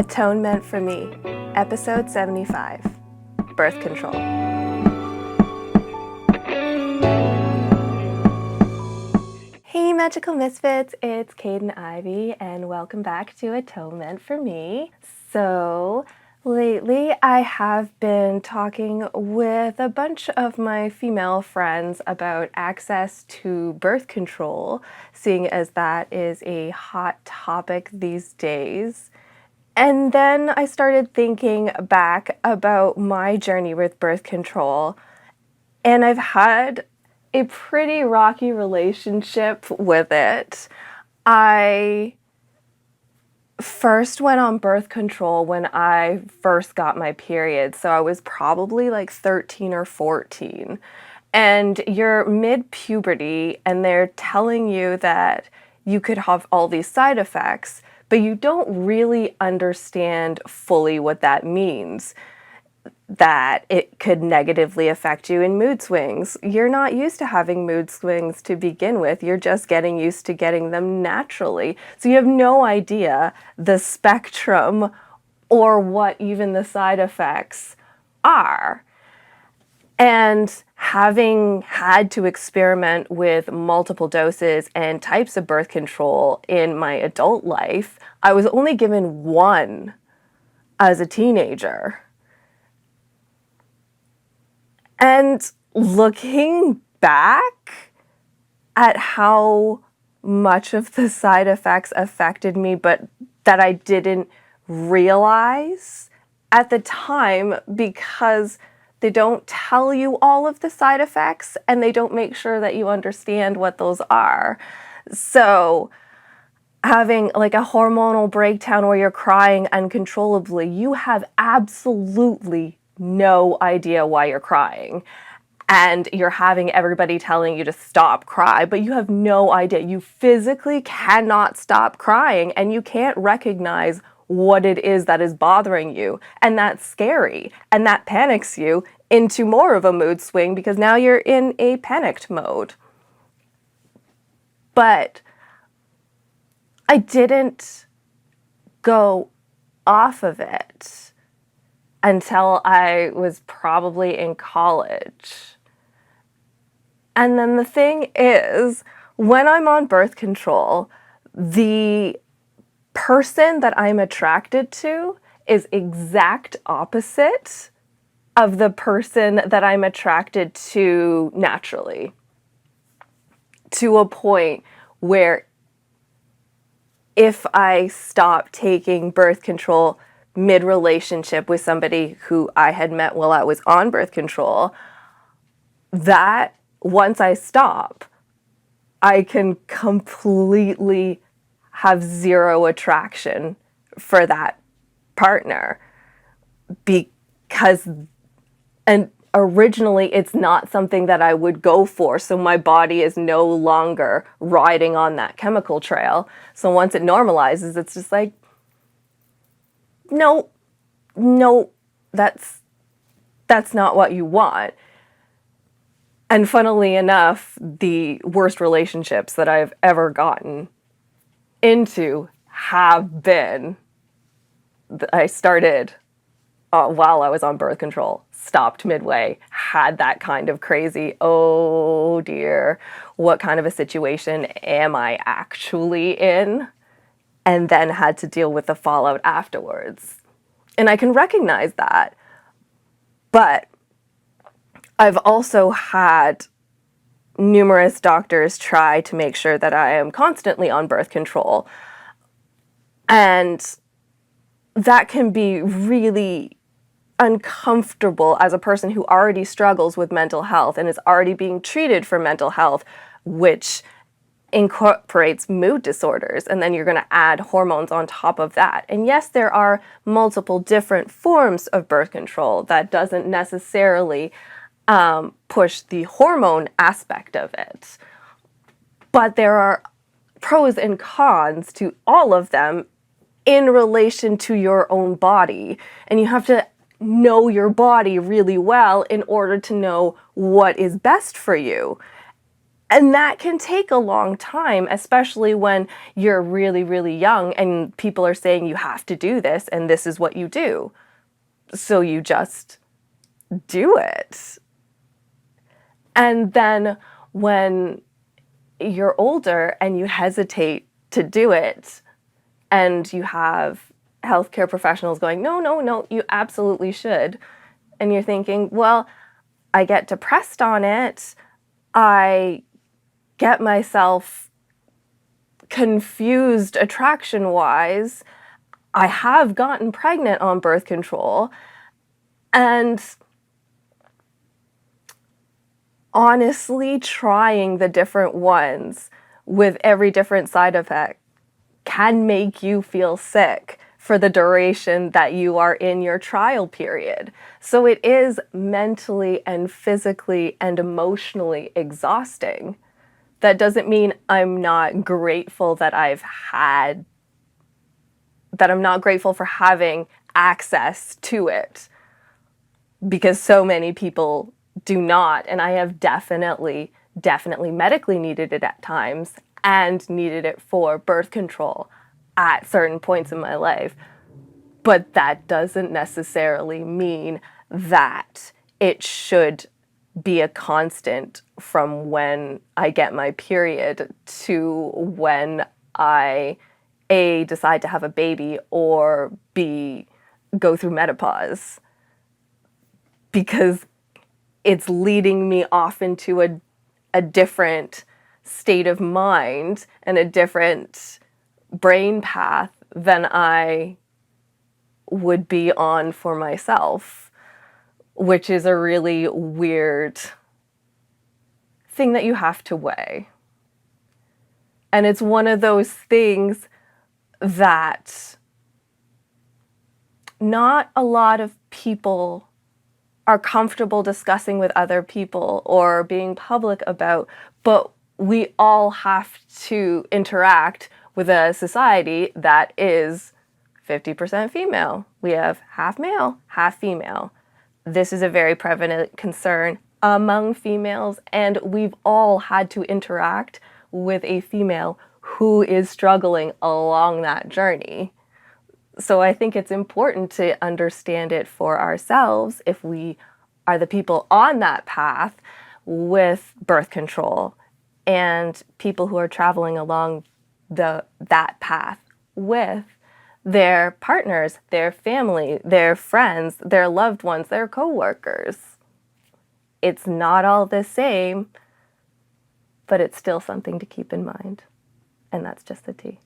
Atonement for Me, Episode 75, Birth Control. Hey Magical Misfits, it's Caden Ivy and welcome back to Atonement for Me. So lately I have been talking with a bunch of my female friends about access to birth control, seeing as that is a hot topic these days. And then I started thinking back about my journey with birth control, and I've had a pretty rocky relationship with it. I first went on birth control when I first got my period, so I was probably like 13 or 14. And you're mid-puberty, and they're telling you that you could have all these side effects, but you don't really understand fully what that means, that it could negatively affect you in mood swings. You're not used to having mood swings to begin with. You're just getting used to getting them naturally. So you have no idea the spectrum or what even the side effects are. And having had to experiment with multiple doses and types of birth control in my adult life, I was only given one as a teenager. And looking back at how much of the side effects affected me, but that I didn't realize at the time because they don't tell you all of the side effects and they don't make sure that you understand what those are. So having like a hormonal breakdown where you're crying uncontrollably, you have absolutely no idea why you're crying. And you're having everybody telling you to stop cry, but you have no idea. You physically cannot stop crying and you can't recognize what it is that is bothering you. And that's scary. And that panics you into more of a mood swing because now you're in a panicked mode. But I didn't go off of it until I was probably in college. And then the thing is, when I'm on birth control, the person that I'm attracted to is exact opposite of the person that I'm attracted to naturally, to a point where if I stop taking birth control mid-relationship with somebody who I had met while I was on birth control, that once I stop, I can completely have zero attraction for that partner because originally it's not something that I would go for, so my body is no longer riding on that chemical trail. So once it normalizes, it's just like, no, that's not what you want. And funnily enough, the worst relationships that I've ever gotten into have been, I started while I was on birth control, stopped midway, had that kind of crazy, oh dear, what kind of a situation am I actually in? And then had to deal with the fallout afterwards. And I can recognize that. But I've also had numerous doctors try to make sure that I am constantly on birth control. And that can be really uncomfortable as a person who already struggles with mental health and is already being treated for mental health, which incorporates mood disorders, and then you're going to add hormones on top of that. And yes, there are multiple different forms of birth control. That doesn't necessarily push the hormone aspect of it. But there are pros and cons to all of them in relation to your own body. And you have to know your body really well in order to know what is best for you. And that can take a long time, especially when you're really, really young and people are saying you have to do this and this is what you do. So you just do it. And then when you're older and you hesitate to do it, and you have healthcare professionals going, no, no, no, you absolutely should. And you're thinking, well, I get depressed on it. I get myself confused attraction-wise. I have gotten pregnant on birth control. And honestly, trying the different ones with every different side effect can make you feel sick for the duration that you are in your trial period. So it is mentally and physically and emotionally exhausting. That doesn't mean I'm not grateful that I'm not grateful for having access to it, because so many people do not. And I have definitely medically needed it at times and needed it for birth control at certain points in my life. But that doesn't necessarily mean that it should be a constant from when I get my period to when I A, decide to have a baby, or B, go through menopause. Because it's leading me off into a different state of mind and a different brain path than I would be on for myself, which is a really weird thing that you have to weigh. And it's one of those things that not a lot of people are comfortable discussing with other people or being public about, but we all have to interact with a society that is 50% female. We have half male, half female. This is a very prevalent concern among females, and we've all had to interact with a female who is struggling along that journey. So I think it's important to understand it for ourselves if we are the people on that path with birth control, and people who are traveling along that path with their partners, their family, their friends, their loved ones, their coworkers. It's not all the same, but it's still something to keep in mind. And that's just the tea.